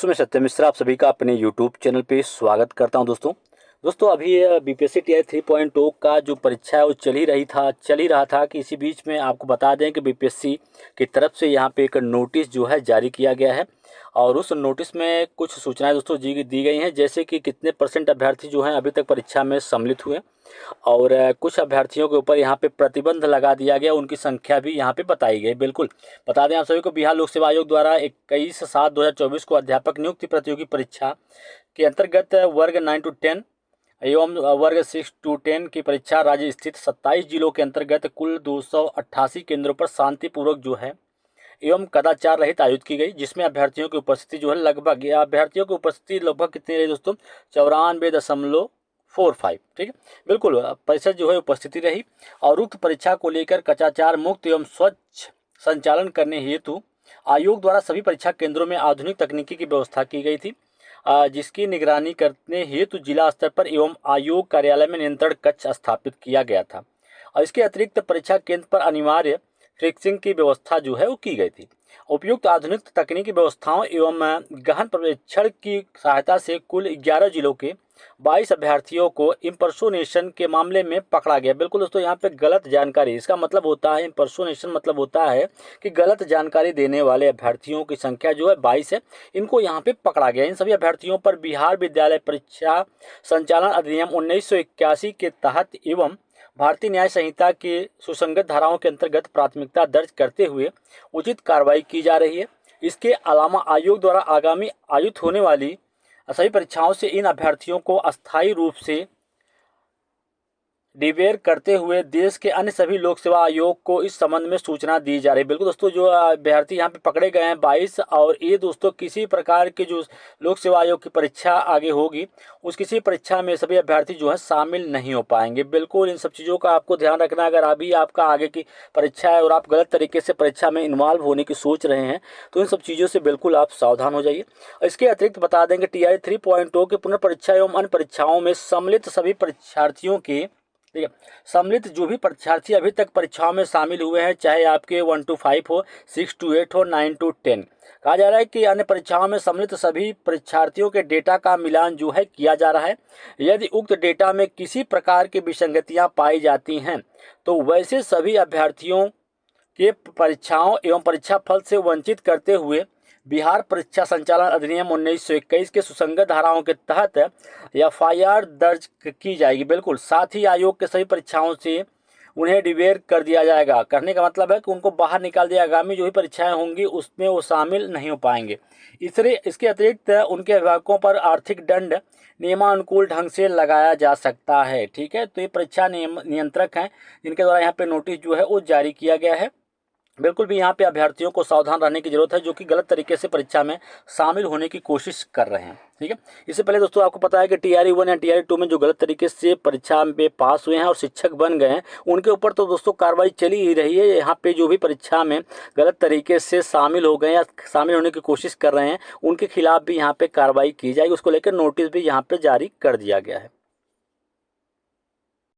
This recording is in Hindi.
मैं सत्यम मिश्रा आप सभी का अपने YouTube चैनल पे स्वागत करता हूं। दोस्तों अभी बीपीएससी टीआई 3.0 का जो परीक्षा है वो चल ही रहा था कि इसी बीच में आपको बता दें कि बीपीएससी की तरफ से यहाँ पे एक नोटिस जो है जारी किया गया है और उस नोटिस में कुछ सूचनाएं दोस्तों दी गई हैं, जैसे कि कितने % अभ्यर्थी जो हैं अभी तक परीक्षा में सम्मिलित हुए और कुछ अभ्यर्थियों के ऊपर यहाँ पे प्रतिबंध लगा दिया गया, उनकी संख्या भी यहाँ पे बताई गई। बिल्कुल बता दें आप सभी को, बिहार लोक सेवा आयोग द्वारा 21/7/2024 को अध्यापक नियुक्ति प्रतियोगी परीक्षा के अंतर्गत वर्ग 9 to 10 एवं वर्ग 6 to 10 की परीक्षा राज्य स्थित 27 जिलों के अंतर्गत कुल 288 केंद्रों पर शांतिपूर्वक जो है एवं कदाचार रहित आयोजित की गई, जिसमें अभ्यर्थियों की उपस्थिति जो है लगभग कितनी रही दोस्तों? 94.45। ठीक है, बिल्कुल प्रतिशत जो है उपस्थिति रही और उक्त परीक्षा को लेकर कदाचार मुक्त एवं स्वच्छ संचालन करने हेतु आयोग द्वारा सभी परीक्षा केंद्रों में आधुनिक तकनीकी की व्यवस्था की गई थी, जिसकी निगरानी करने हेतु जिला स्तर पर एवं आयोग कार्यालय में नियंत्रण कक्ष स्थापित किया गया था और इसके अतिरिक्त परीक्षा केंद्र पर अनिवार्य फिक्सिंग की व्यवस्था जो है वो की गई थी। उपयुक्त आधुनिक तकनीकी व्यवस्थाओं एवं गहन पर्यवेक्षण की सहायता से कुल 11 जिलों के 22 अभ्यर्थियों को इम्पर्सोनेशन के मामले में पकड़ा गया। बिल्कुल दोस्तों, यहाँ पे गलत जानकारी, इसका मतलब होता है इम्पर्सोनेशन, मतलब होता है कि गलत जानकारी देने वाले अभ्यर्थियों की संख्या जो है 22 है, इनको यहाँ पे पकड़ा गया। इन सभी अभ्यर्थियों पर बिहार विद्यालय परीक्षा संचालन अधिनियम 1981 के तहत एवं भारतीय न्याय संहिता के सुसंगत धाराओं के अंतर्गत प्राथमिकता दर्ज करते हुए उचित कार्रवाई की जा रही है। इसके अलावा आयोग द्वारा आगामी आयोजित होने वाली सभी परीक्षाओं से इन अभ्यर्थियों को अस्थायी रूप से डिवेयर करते हुए देश के अन्य सभी लोक सेवा आयोग को इस संबंध में सूचना दी जा रही है। बिल्कुल दोस्तों, जो अभ्यर्थी यहाँ पे पकड़े गए हैं 22, और ये दोस्तों किसी प्रकार की जो लोक सेवा आयोग की परीक्षा आगे होगी उस किसी परीक्षा में सभी अभ्यर्थी जो है शामिल नहीं हो पाएंगे। बिल्कुल इन सब चीज़ों का आपको ध्यान रखना। अगर अभी आपका आगे की परीक्षा है और आप गलत तरीके से परीक्षा में इन्वॉल्व होने की सोच रहे हैं तो इन सब चीज़ों से बिल्कुल आप सावधान हो जाइए। इसके अतिरिक्त बता दें कि टीआई 3.0 के पुनर्परीक्षा एवं अन्य परीक्षाओं में सम्मिलित सभी परीक्षार्थियों के, ठीक है, सम्मिलित जो भी परीक्षार्थी अभी तक परीक्षाओं में शामिल हुए हैं, चाहे आपके 1 to 5 हो, 6 to 8 हो, 9 to 10, कहा जा रहा है कि अन्य परीक्षाओं में सम्मिलित सभी परीक्षार्थियों के डेटा का मिलान जो है किया जा रहा है। यदि उक्त डेटा में किसी प्रकार की विसंगतियां पाई जाती हैं तो वैसे सभी अभ्यर्थियों के परीक्षाओं एवं परीक्षा फल से वंचित करते हुए बिहार परीक्षा संचालन अधिनियम 1921 के सुसंगत धाराओं के तहत FIR दर्ज की जाएगी। बिल्कुल, साथ ही आयोग के सभी परीक्षाओं से उन्हें डिवेयर कर दिया जाएगा। करने का मतलब है कि उनको बाहर निकाल दिया, आगामी जो भी परीक्षाएं होंगी उसमें वो शामिल नहीं हो पाएंगे। इसके अतिरिक्त उनके अभिभावकों पर आर्थिक दंड नियमानुकूल ढंग से लगाया जा सकता है। ठीक है, तो ये परीक्षा नियंत्रक हैं जिनके द्वारा यहाँ पे नोटिस जो है वो जारी किया गया है। बिल्कुल भी यहाँ पे अभ्यर्थियों को सावधान रहने की जरूरत है जो कि गलत तरीके से परीक्षा में शामिल होने की कोशिश कर रहे हैं। ठीक है, इससे पहले दोस्तों आपको पता है कि टीआरई 1 या टीआरई 2 में जो गलत तरीके से परीक्षा में पास हुए हैं और शिक्षक बन गए हैं उनके ऊपर तो दोस्तों कार्रवाई चली ही रही है। यहाँ पे जो भी परीक्षा में गलत तरीके से शामिल हो गए या शामिल होने की कोशिश कर रहे हैं उनके खिलाफ भी यहाँ पे कार्रवाई की जाएगी। उसको लेकर नोटिस भी यहाँ पे जारी कर दिया गया है।